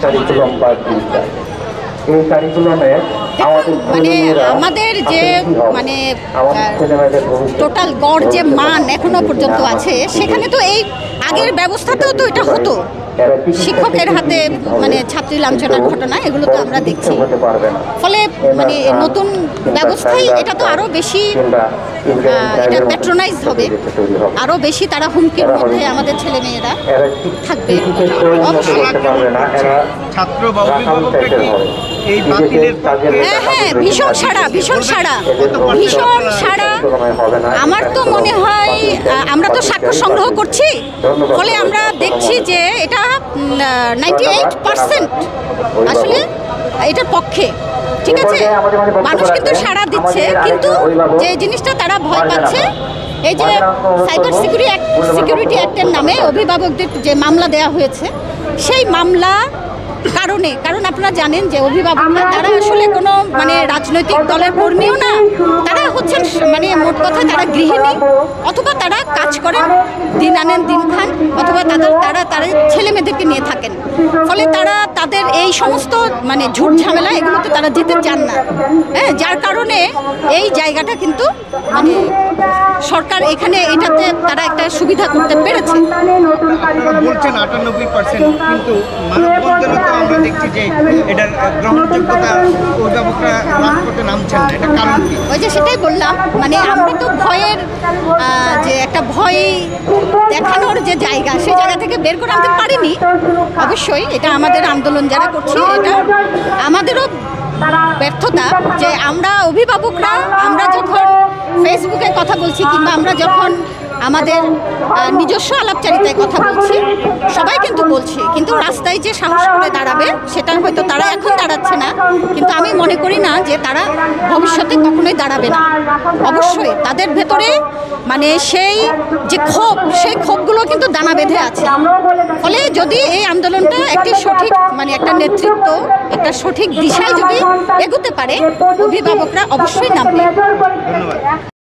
Curriculum বাদ দিয়ে যায়। এই কারিকুলামে মানে আমাদের যে মানে টোটাল গড় যে মান এখনো পর্যন্ত আছে, সেখানে তো এই আগের ব্যবস্থাতেও তো এটা হতো। শিক্ষকের হাতে মানে ছাত্রী লাঞ্ছনার ঘটনা এগুলো তো আমরা দেখছি। ফলে মানে নতুন ব্যবস্থায় এটা তো আরও বেশি এটা প্যাট্রোনাইজ হবে, আরও বেশি তারা হুমকির মধ্যে আমাদের ছেলেমেয়েরা থাকবে। অবশ্যই ছাত্র বা অভিভাবকরা কি এই বাতিলের পক্ষে? হ্যাঁ, ভীষণ সাড়া, ভীষণ সাড়া, ভীষণ সাড়া। আমার তো মনে হয় আমরা তো সাক্ষ্য সংগ্রহ করছি, ফলে আমরা দেখছি যে এটা 98% আসলে এটার পক্ষে। ঠিক আছে, মানুষ কিন্তু সাড়া দিচ্ছে, কিন্তু যে জিনিসটা তারা ভয় পাচ্ছে, এই যে সাইবার সিকিউরিটি অ্যাক্টের নামে অভিভাবকদের যে মামলা দেওয়া হয়েছে, সেই মামলা কারণ আপনারা জানেন যে অভিভাবকরা তারা আসলে কোনো মানে রাজনৈতিক দলের কর্মীও না, তারা হচ্ছেন মানে মোট কথা তারা গৃহিণী, অথবা তারা কাজ করেন, দিন আনেন দিন খান, অথবা তারা তাদের ছেলে মেয়েদেরকে নিয়ে থাকেন। ফলে তারা তাদের এই সমস্ত মানে ঝুট ঝামেলা এগুলোতে তারা যেতে চান না। হ্যাঁ, যার কারণে এই জায়গাটা কিন্তু মানে সরকার এখানে এটাতে তারা একটা সুবিধা করতে পেরেছে। আপনারা বলছেন 98%, কিন্তু মানববন্ধনে তো আমরা দেখছি যে এটার গ্রহণযোগ্যতা অভিভাবকরা লাভ করতে নামছেন না। এটা কারণ কি? ওই যে সেটাই বললাম, মানে আমরা তো ভয়ের যে একটা ভয় দেখানোর যে জায়গা, সেই জায়গা থেকে বের করে আনতে পারিনি। অবশ্যই এটা আমাদের আন্দোলন যারা করছি, এটা আমাদেরও ব্যর্থতা যে আমরা অভিভাবকরা আমরা যখন ফেসবুকে কথা বলছি, কিংবা আমরা যখন আমাদের নিজস্ব আলাপচারিতায় কথা বলছি, সবাই কিন্তু বলছি, কিন্তু রাস্তায় যে সাহস করে দাঁড়াবে সেটা হয়তো তারা এখন দাঁড়াচ্ছে না, কিন্তু আমি মনে করি না যে তারা ভবিষ্যতে কখনোই দাঁড়াবে না। অবশ্যই তাদের ভেতরে মানে সেই যে ক্ষোভ, সেই ক্ষোভগুলো কিন্তু দানা বেঁধে আছে। ফলে যদি এই আন্দোলনটা একটি সঠিক মানে একটা নেতৃত্ব একটা সঠিক দিশায় যদি এগোতে পারে, অভিভাবকরা অবশ্যই নামবে। ধন্যবাদ।